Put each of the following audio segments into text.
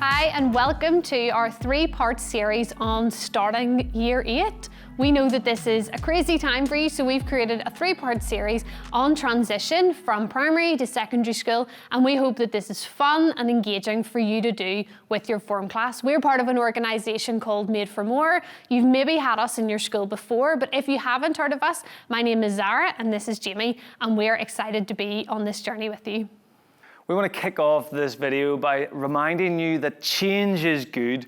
Hi and welcome to our three-part series on starting Year 8. We know that this is a crazy time for you, so we've created a three-part series on transition from primary to secondary school, and we hope that this is fun and engaging for you to do with your form class. We're part of an organisation called Made for More. You've maybe had us in your school before, but if you haven't heard of us, my name is Zara and this is Jamie, and we're excited to be on this journey with you. We want to kick off this video by reminding you that change is good.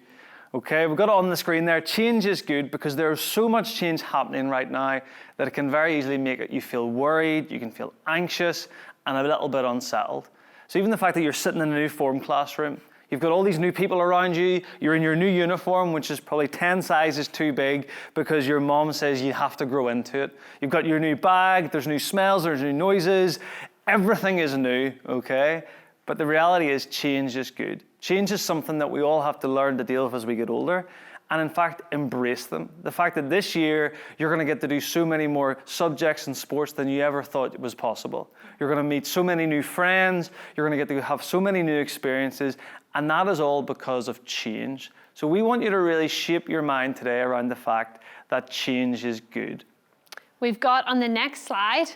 Okay, we've got it on the screen there. Change is good because there's so much change happening right now that it can very easily make you feel worried, you can feel anxious and a little bit unsettled. So even the fact that you're sitting in a new form classroom, you've got all these new people around you, you're in your new uniform, which is probably 10 sizes too big because your mom says you have to grow into it. You've got your new bag, there's new smells, there's new noises. Everything is new, okay? But the reality is change is good. Change is something that we all have to learn to deal with as we get older, and in fact, embrace them. The fact that this year, you're gonna get to do so many more subjects and sports than you ever thought was possible. You're gonna meet so many new friends, you're gonna get to have so many new experiences, and that is all because of change. So we want you to really shape your mind today around the fact that change is good. We've got on the next slide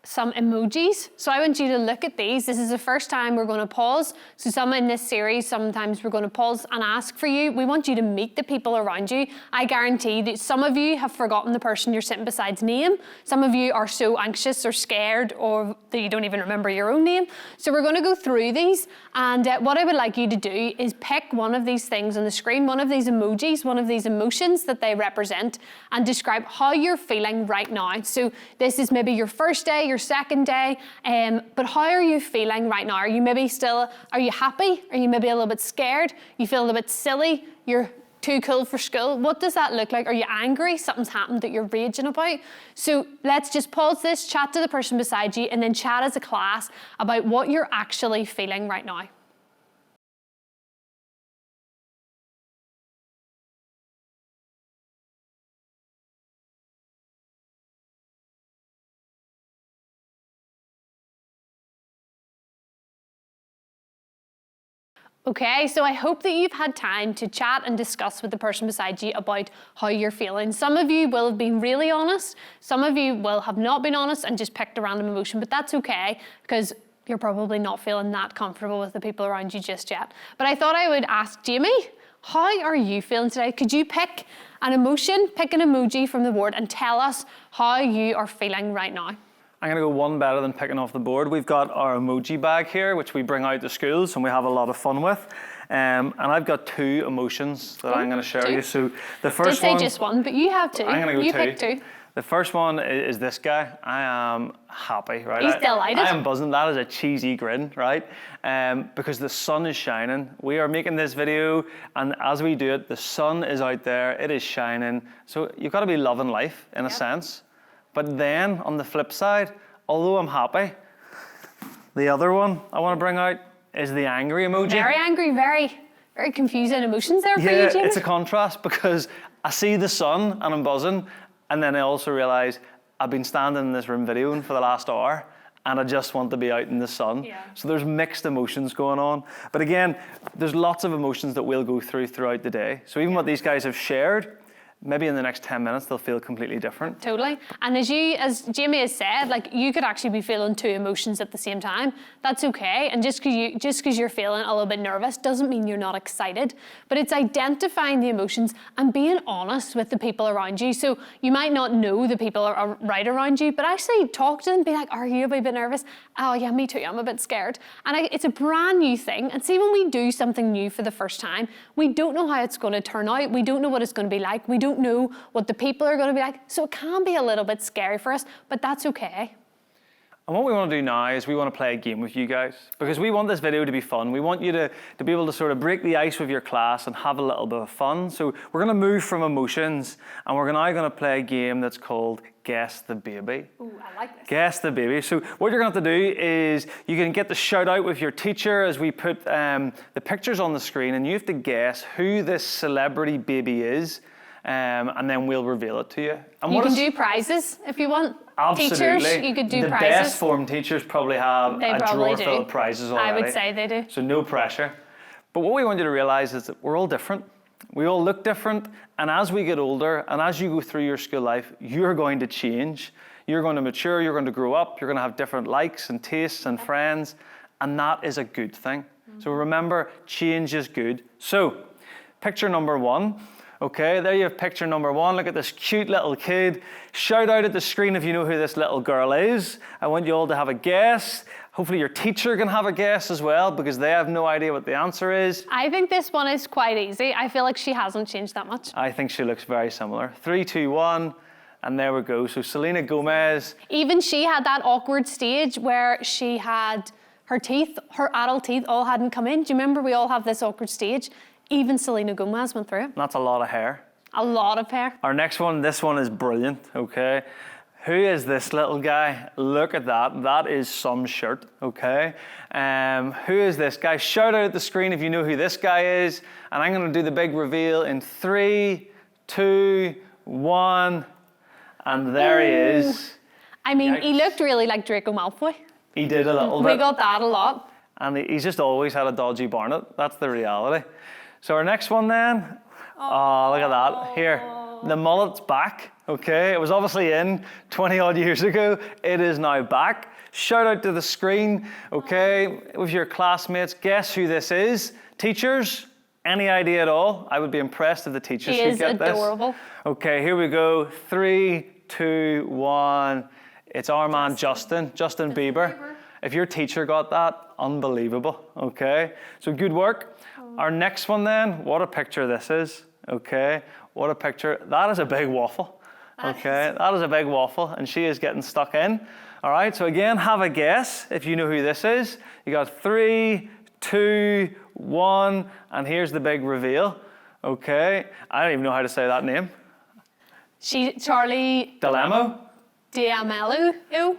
some emojis. So I want you to look at these. This is the first time we're going to pause. So some in this series, sometimes we're going to pause and ask for you. We want you to meet the people around you. I guarantee that some of you have forgotten the person you're sitting beside's name. Some of you are so anxious or scared or that you don't even remember your own name. So we're going to go through these. And what I would like you to do is pick one of these things on the screen, one of these emojis, one of these emotions that they represent, and describe how you're feeling right now. So this is maybe your first day, your second day, but how are you feeling right now? Are you maybe still, are you happy? Are you maybe a little bit scared? You feel a little bit silly? You're too cool for school? What does that look like? Are you angry? Something's happened that you're raging about? So let's just pause this, chat to the person beside you, and then chat as a class about what you're actually feeling right now. Okay, so I hope that you've had time to chat and discuss with the person beside you about how you're feeling. Some of you will have been really honest, some of you will have not been honest and just picked a random emotion, but that's okay because you're probably not feeling that comfortable with the people around you just yet. But I thought I would ask Jamie, how are you feeling today? Could you pick an emotion, pick an emoji from the board and tell us how you are feeling right now? I'm gonna go one better than picking off the board. We've got our emoji bag here, which we bring out to schools and we have a lot of fun with. And I've got two emotions that I'm gonna share with you. So the first one— Did say just one, but you have two. I'm gonna go you two. pick two. The first one is this guy. I am happy, right? He's delighted. I am buzzing. That is a cheesy grin, right? Because the sun is shining. We are making this video, and as we do it, the sun is out there. It is shining. So you've got to be loving life in a sense. But then on the flip side, although I'm happy, the other one I want to bring out is the angry emoji. Very angry, very confusing emotions there for you, Jamie. It's a contrast because I see the sun and I'm buzzing, and then I also realise I've been standing in this room videoing for the last hour and I just want to be out in the sun. Yeah. So there's mixed emotions going on. But again, there's lots of emotions that we'll go through throughout the day. So even what these guys have shared, maybe in the next 10 minutes, they'll feel completely different. Totally. And as Jamie has said, like you could actually be feeling two emotions at the same time. That's okay. And just because you're feeling a little bit nervous doesn't mean you're not excited. But it's identifying the emotions and being honest with the people around you. So you might not know the people are right around you, but actually talk to them, be like, are you a bit nervous? Oh yeah, me too, I'm a bit scared. And it's a brand new thing. And see, when we do something new for the first time, we don't know how it's going to turn out. We don't know what it's going to be like. We don't know what the people are going to be like. So it can be a little bit scary for us, but that's okay. And what we want to do now is we want to play a game with you guys because we want this video to be fun. We want you to be able to sort of break the ice with your class and have a little bit of fun. So we're going to move from emotions and we're now going to play a game that's called Guess the Baby. Ooh, I like this. Guess the Baby. So what you're going to have to do is you can get the shout out with your teacher as we put the pictures on the screen, and you have to guess who this celebrity baby is. And then we'll reveal it to you. And you can do prizes if you want. Absolutely. Teachers, you could do the prizes. The best form teachers probably have a drawer full of prizes already. I would say they do. So no pressure. But what we want you to realize is that we're all different. We all look different. And as we get older and as you go through your school life, you're going to change. You're going to mature. You're going to grow up. You're going to have different likes and tastes and friends. And that is a good thing. So remember, change is good. So picture number 1. Okay, there you have picture number 1. Look at this cute little kid. Shout out at the screen if you know who this little girl is. I want you all to have a guess. Hopefully your teacher can have a guess as well because they have no idea what the answer is. I think this one is quite easy. I feel like she hasn't changed that much. I think she looks very similar. 3, 2, 1, and there we go. So Selena Gomez. Even she had that awkward stage where she had her teeth, her adult teeth all hadn't come in. Do you remember we all have this awkward stage? Even Selena Gomez went through it. That's a lot of hair. A lot of hair. Our next one, this one is brilliant, okay? Who is this little guy? Look at that. That is some shirt, okay? Who is this guy? Shout out at the screen if you know who this guy is. And I'm going to do the big reveal in 3, 2, 1. And there he is. I mean, Yikes. he looked really like Draco Malfoy. He did a little bit. We got that a lot. And he's just always had a dodgy Barnet. That's the reality. So our next one then. Oh, look at that. Here, the mullet's back, okay? It was obviously in 20 odd years ago. It is now back. Shout out to the screen, okay? With your classmates, guess who this is? Teachers, any idea at all? I would be impressed if the teachers He could is get this. adorable. Okay, here we go. 3, 2, 1. It's our man Justin Bieber. If your teacher got that, unbelievable, okay? So good work. Our next one then, what a picture this is, okay? What a picture. That is a big waffle, okay? That is a big waffle, and she is getting stuck in. All right, so again, have a guess if you know who this is. You got 3, 2, 1, and here's the big reveal, okay? I don't even know how to say that name. Charlie D'Amelio? D'Amelio.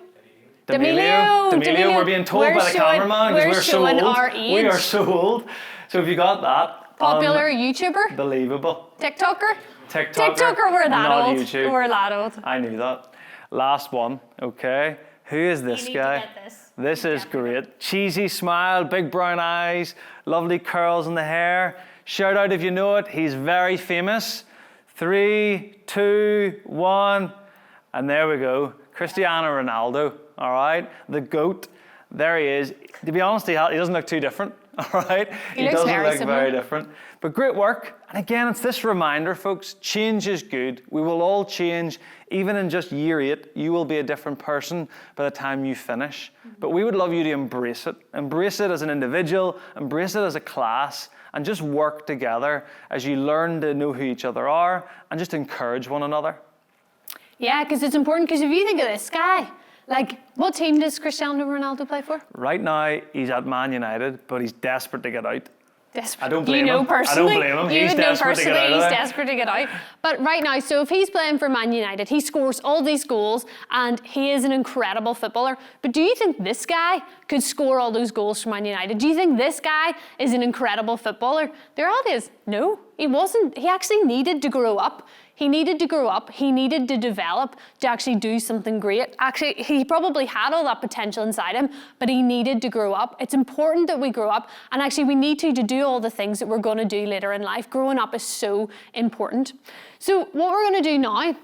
We're being told by the cameraman because we're so showing old. our age. We are so old. So if you got that, Popular YouTuber, unbelievable. TikToker. TikToker, we're that not old. YouTube. We're that old. I knew that. Last one, okay. Who is this need guy? to get this. This is great. Cheesy smile, big brown eyes, lovely curls in the hair. Shout out if you know it. He's very famous. 3, 2, 1, and there we go. Cristiano Ronaldo, all right? The GOAT. There he is. To be honest, he doesn't look too different, all right? He looks doesn't very look similar. very different. But great work. And again, it's this reminder, folks, change is good. We will all change. Even in just year 8, you will be a different person by the time you finish. But we would love you to embrace it. Embrace it as an individual, embrace it as a class, and just work together as you learn to know who each other are and just encourage one another. Yeah, because it's important, because if you think of this guy, like, what team does Cristiano Ronaldo play for? Right now, he's at Man United, but he's desperate to get out. Desperate. I don't blame you know him. Personally, I don't blame him. You He's would know desperate to get personally out of he's there. desperate to get out. But right now, so if he's playing for Man United, he scores all these goals and he is an incredible footballer. But do you think this guy could score all those goals for Man United? Do you think this guy is an incredible footballer? The reality is, no, he wasn't. He actually needed to grow up. He needed to grow up. He needed to develop to actually do something great. Actually, he probably had all that potential inside him, but he needed to grow up. It's important that we grow up, and actually we need to do all the things that we're going to do later in life. Growing up is so important. So what we're going to do now,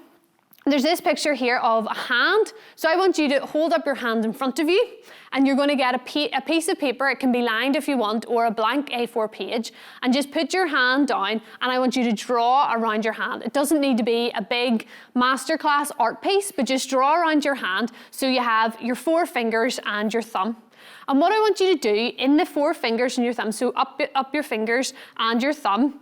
there's this picture here of a hand. So I want you to hold up your hand in front of you, and you're going to get a piece of paper. It can be lined if you want, or a blank A4 page, and just put your hand down, and I want you to draw around your hand. It doesn't need to be a big masterclass art piece, but just draw around your hand so you have your 4 fingers and your thumb. And what I want you to do in the 4 fingers and your thumb, so up your fingers and your thumb,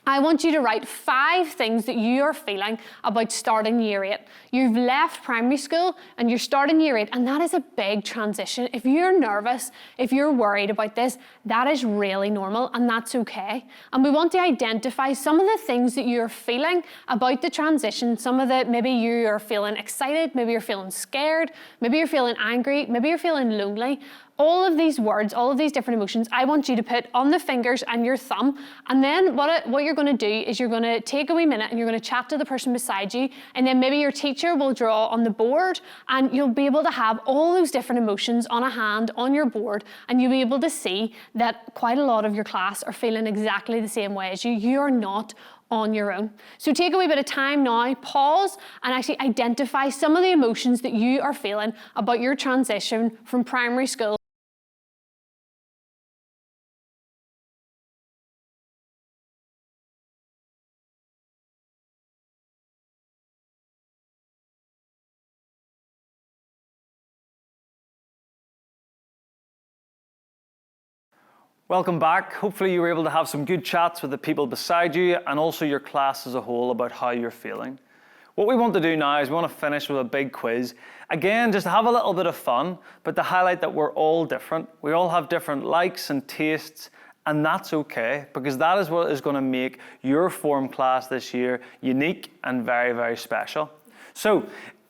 I want you to write 5 things that you are feeling about starting year 8. You've left primary school and you're starting year 8, and that is a big transition. If you're nervous, if you're worried about this, that is really normal, and that's okay. And we want to identify some of the things that you're feeling about the transition. Some of the, maybe you're feeling excited, maybe you're feeling scared, maybe you're feeling angry, maybe you're feeling lonely. all of these words, all of these different emotions, I want you to put on the fingers and your thumb. And then what you're going to do is you're going to take a wee minute and you're going to chat to the person beside you. And then maybe your teacher will draw on the board and you'll be able to have all those different emotions on a hand on your board. And you'll be able to see that quite a lot of your class are feeling exactly the same way as you. You're not on your own. So take a wee bit of time now, pause, and actually identify some of the emotions that you are feeling about your transition from primary school. Welcome back. Hopefully you were able to have some good chats with the people beside you and also your class as a whole about how you're feeling. What we want to do now is we want to finish with a big quiz. Again, just to have a little bit of fun, but to highlight that we're all different. We all have different likes and tastes, and that's okay, because that is what is going to make your form class this year unique and very, very special. So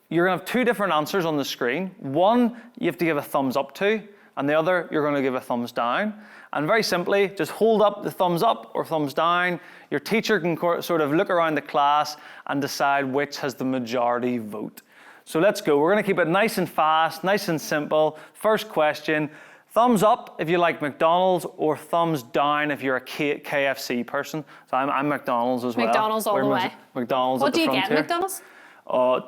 you're going to have two different answers on the screen. One you have to give a thumbs up to, and the other you're going to give a thumbs down. And very simply, just hold up the thumbs up or thumbs down. Your teacher can sort of look around the class and decide which has the majority vote. So let's go. We're going to keep it nice and fast, nice and simple. First question, thumbs up if you like McDonald's, or thumbs down if you're a KFC person. So I'm McDonald's as well. McDonald's all the way. McDonald's What at the do you front get here. at McDonald's?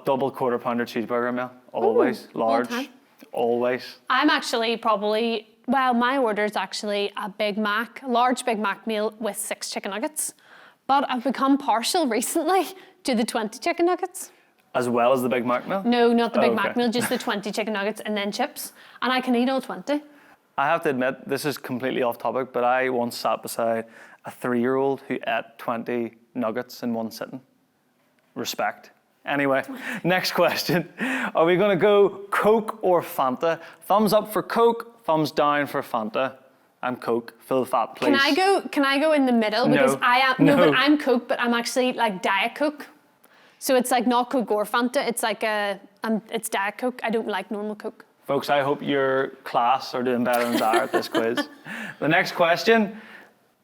Double quarter pounder cheeseburger meal. Always. Ooh, all large. time. Always. I'm actually probably, well, my order is actually a Big Mac, a large Big Mac meal with 6 chicken nuggets. But I've become partial recently to the 20 chicken nuggets. As well as the Big Mac meal? No, not the Big okay. Mac meal, just the 20 chicken nuggets and then chips. And I can eat all 20. I have to admit, this is completely off topic, but I once sat beside a 3-year-old who ate 20 nuggets in one sitting. Respect. Anyway, next question. Are we going to go Coke or Fanta? Thumbs up for Coke, thumbs down for Fanta. I'm Coke. Fill the fat, please. Can I go in the middle? No. Because but I'm Coke, but I'm actually like Diet Coke. So it's like not Coke or Fanta. It's like it's Diet Coke. I don't like normal Coke. Folks, I hope your class are doing better than Zara at this quiz. The next question.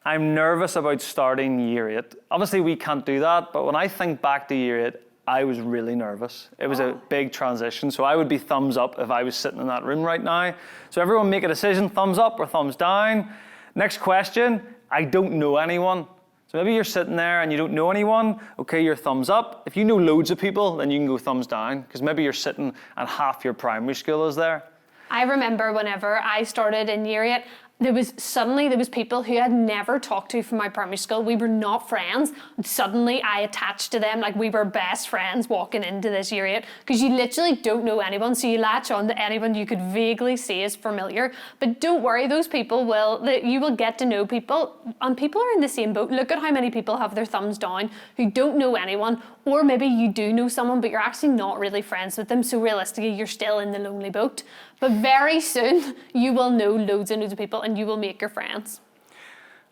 I'm nervous about starting year 8. Obviously, we can't do that, but when I think back to year 8, I was really nervous. It was a big transition, so I would be thumbs up if I was sitting in that room right now. So everyone make a decision, thumbs up or thumbs down. Next question, I don't know anyone. So maybe you're sitting there and you don't know anyone. Okay, you're thumbs up. If you know loads of people, then you can go thumbs down, because maybe you're sitting and half your primary school is there. I remember whenever I started in year 8, there was people who I'd never talked to from my primary school. We were not friends. And suddenly I attached to them like we were best friends walking into this year 8, because you literally don't know anyone. So you latch on to anyone you could vaguely see as familiar. But don't worry, those people you will get to know people, and people are in the same boat. Look at how many people have their thumbs down who don't know anyone, or maybe you do know someone, but you're actually not really friends with them. So realistically, you're still in the lonely boat. But very soon, you will know loads and loads of people and you will make your friends.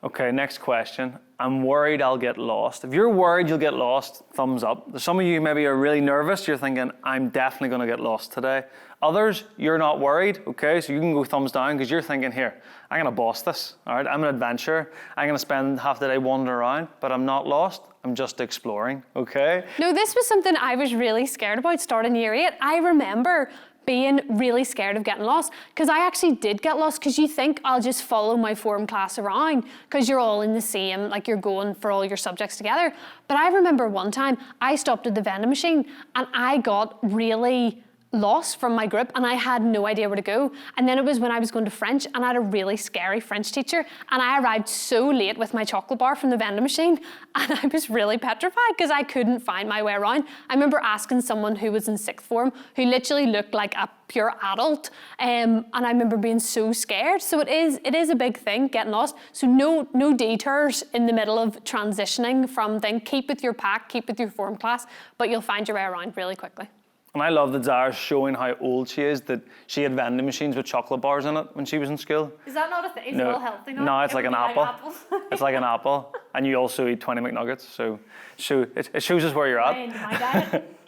Okay, next question. I'm worried I'll get lost. If you're worried you'll get lost, thumbs up. There's some of you maybe are really nervous. You're thinking, I'm definitely going to get lost today. Others, you're not worried, okay? So you can go thumbs down because you're thinking, here, I'm going to boss this, all right? I'm an adventurer. I'm going to spend half the day wandering around, but I'm not lost. I'm just exploring, okay? No, this was something I was really scared about starting year 8. I remember being really scared of getting lost, because I actually did get lost, because you think I'll just follow my form class around because you're all in the same, like you're going for all your subjects together. But I remember one time I stopped at the vending machine and I got really lost from my group and I had no idea where to go. And then it was when I was going to French and I had a really scary French teacher and I arrived so late with my chocolate bar from the vending machine and I was really petrified because I couldn't find my way around. I remember asking someone who was in 6th form who literally looked like a pure adult and I remember being so scared. So it is a big thing, getting lost. So no detours in the middle of transitioning from thing. Keep with your pack, keep with your form class, but you'll find your way around really quickly. And I love that Zara's showing how old she is, that she had vending machines with chocolate bars in it when she was in school. Is that not a thing? Is it all healthy now? No, it's like an apple. apples. It's like an apple. And you also eat 20 McNuggets, so it shows us where you're Way at. into my diet.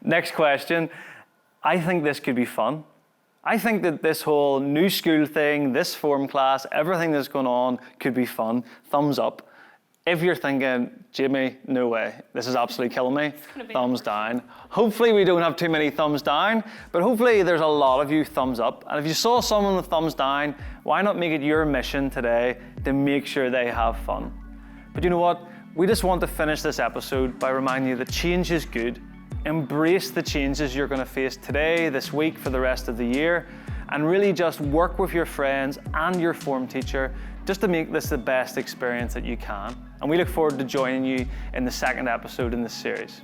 Next question. I think this could be fun. I think that this whole new school thing, this form class, everything that's going on could be fun. Thumbs up. If you're thinking, Jamie, no way, this is absolutely killing me, thumbs down. Hopefully we don't have too many thumbs down, but hopefully there's a lot of you thumbs up. And if you saw someone with thumbs down, why not make it your mission today to make sure they have fun? But you know what? We just want to finish this episode by reminding you that change is good. Embrace the changes you're going to face today, this week, for the rest of the year, and really just work with your friends and your form teacher just to make this the best experience that you can. And we look forward to joining you in the second episode in this series.